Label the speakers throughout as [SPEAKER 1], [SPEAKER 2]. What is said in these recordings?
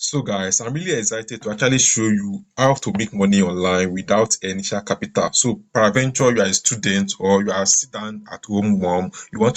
[SPEAKER 1] So guys, I'm really excited to actually show you how to make money online without initial capital. So peradventure you are a student or you are sit down at home mom, you want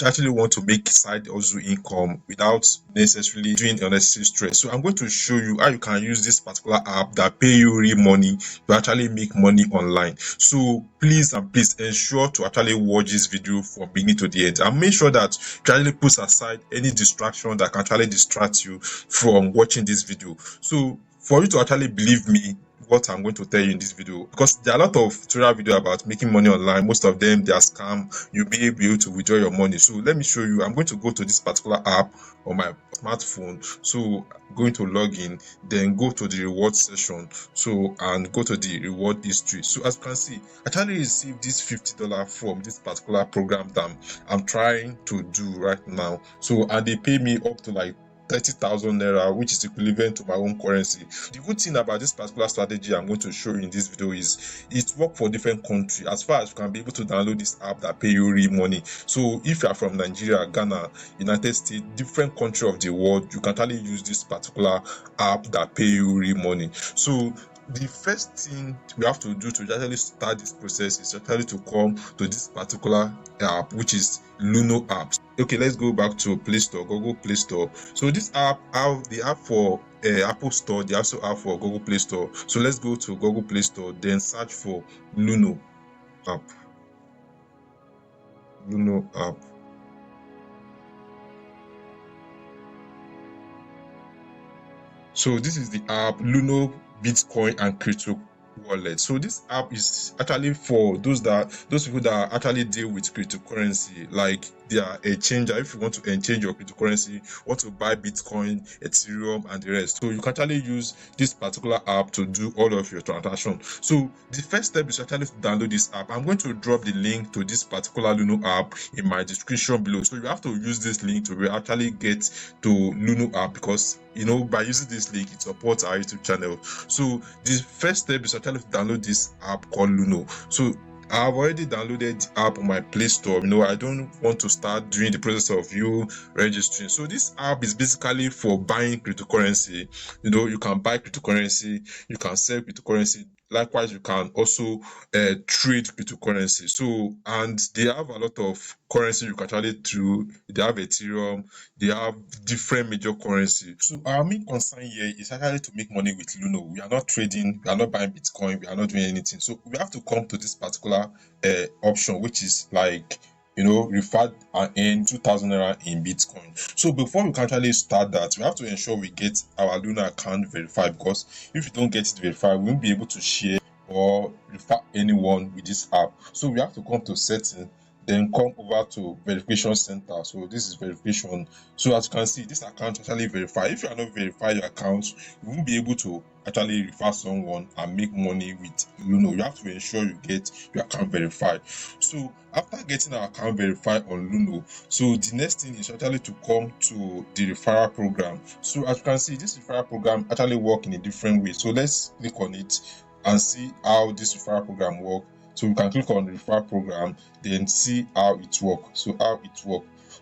[SPEAKER 1] to make side hustle income without necessarily doing unnecessary stress. So I'm going to show you how you can use this particular app that pay you real money to actually make money online. So please and please ensure to actually watch this video from beginning to the end and make sure that you actually put aside any distraction that can actually distract you from watching this video. So for you to actually believe me what I'm going to tell you in this video, because there are a lot of tutorial video about making money online, most of them they are scam, you may be able to withdraw your money. So let me show you. I'm going to go to this particular app on my smartphone. So I'm going to log in, then go to the reward session, so and go to the reward history. So as you can see, I actually received this $50 from this particular program that I'm trying to do right now. So and they pay me up to like 30,000 naira, which is equivalent to my own currency. The good thing about this particular strategy I'm going to show you in this video is it works for different countries. As far as you can be able to download this app that pay you real money. So if you are from Nigeria, Ghana, United States, different country of the world, you can actually use this particular app that pay you real money. So the first thing we have to do to actually start this process is actually to come to this particular app, which is Luno apps. Okay, let's go back to Play Store, Google Play Store. So this app, the app for Apple Store, they also have for Google Play Store. So let's go to Google Play Store, then search for Luno app. Luno app. So this is the app Luno Bitcoin and Crypto Wallet. So this app is actually for those people that actually deal with cryptocurrency, like they are a changer. If you want to exchange your cryptocurrency, want to buy Bitcoin, Ethereum, and the rest, so you can actually use this particular app to do all of your transactions. So the first step is actually to download this app. I'm going to drop the link to this particular Luno app in my description below. So you have to use this link to actually get to Luno app, because by using this link it supports our YouTube channel. So the first step is actually to download this app called Luno. So I've already downloaded the app on my Play Store. I don't want to start doing the process of you registering. So this app is basically for buying cryptocurrency. You can buy cryptocurrency, you can sell cryptocurrency. Likewise, you can also trade cryptocurrency. So, and they have a lot of currency you can actually do. They have Ethereum, they have different major currencies. So our main concern here is actually to make money with Luno. We are not trading, we are not buying Bitcoin, we are not doing anything. So we have to come to this particular option, which is like refer and earn 2,000 naira in Bitcoin. So before we can actually start that, we have to ensure we get our Luno account verified, because if you don't get it verified, we won't be able to share or refer anyone with this app. So we have to come to setting, then come over to verification center. So this is verification. So as you can see, this account actually verified. If you are not verified your account, you won't be able to actually refer someone and make money with Luno. You have to ensure you get your account verified. So after getting our account verified on Luno, so the next thing is actually to come to the referral program. So as you can see, this referral program actually works in a different way. So let's click on it and see how this referral program works. So we can click on the referral program, then see how it works.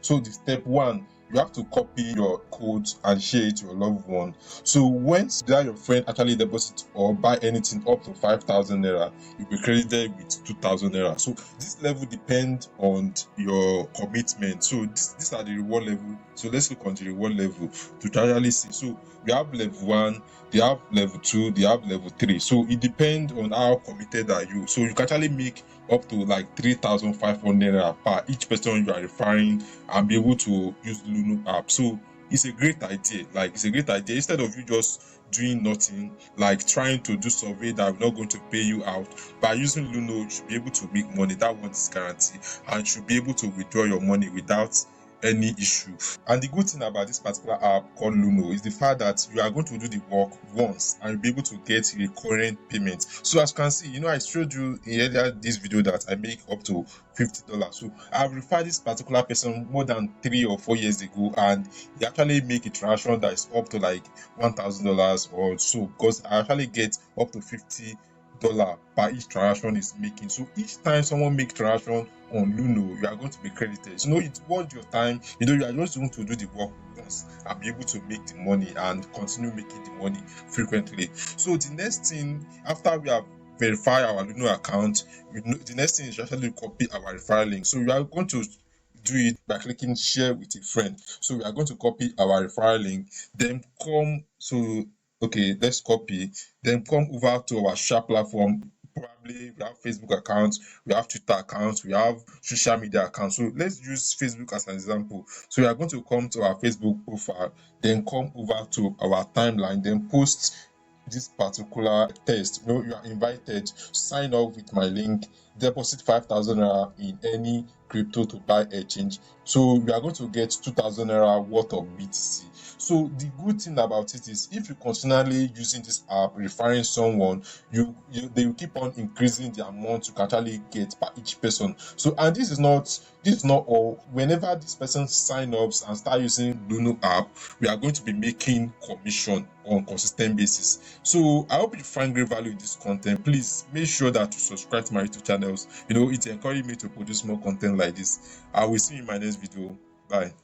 [SPEAKER 1] So the step one, you have to copy your code and share it to your loved one. So once your friend actually deposit or buy anything up to 5,000 naira, you'll be credited with 2,000 naira. So this level depends on your commitment. So these are the reward level. So let's look on the reward level to actually see. So we have level 1, they have level 2, they have level 3. So it depends on how committed are you. So you can actually make up to like 3,500 naira per each person you are referring and be able to use Luno app. So it's a great idea. Instead of you just doing nothing, like trying to do survey that are not going to pay you out, by using Luno you should be able to make money. That one is guaranteed, and you should be able to withdraw your money without any issue. And the good thing about this particular app called Luno is the fact that you are going to do the work once and you'll be able to get recurrent payments. So as you can see, I showed you in earlier this video that I make up to $50. So I've referred this particular person more than 3 or 4 years ago, and he actually make a transaction that is up to like $1,000 or so, because I actually get up to 50 dollar per each transaction is making. So each time someone makes transaction on Luno, you are going to be credited. So, it's worth your time. You are just going to do the work once and be able to make the money and continue making the money frequently. So the next thing, after we have verified our Luno account, the next thing is actually to copy our referral link. So we are going to do it by clicking share with a friend. So we are going to copy our referral link, then let's copy, then come over to our share platform. Probably we have Facebook accounts, we have Twitter accounts, we have social media accounts. So let's use Facebook as an example. So we are going to come to our Facebook profile, then come over to our timeline, then post this particular test. You are invited, sign up with my link, deposit 5,000 naira in any crypto to buy exchange. So you are going to get 2,000 naira worth of BTC. So the good thing about it is, if you continually using this app, referring someone, they will keep on increasing the amount you can actually get per each person. So, and this is not all. Whenever this person sign up and start using Luno app, we are going to be making commission on consistent basis. So I hope you find great value in this content. Please make sure that you subscribe to my YouTube channels. It encourages me to produce more content like this. I will see you in my next video. Bye.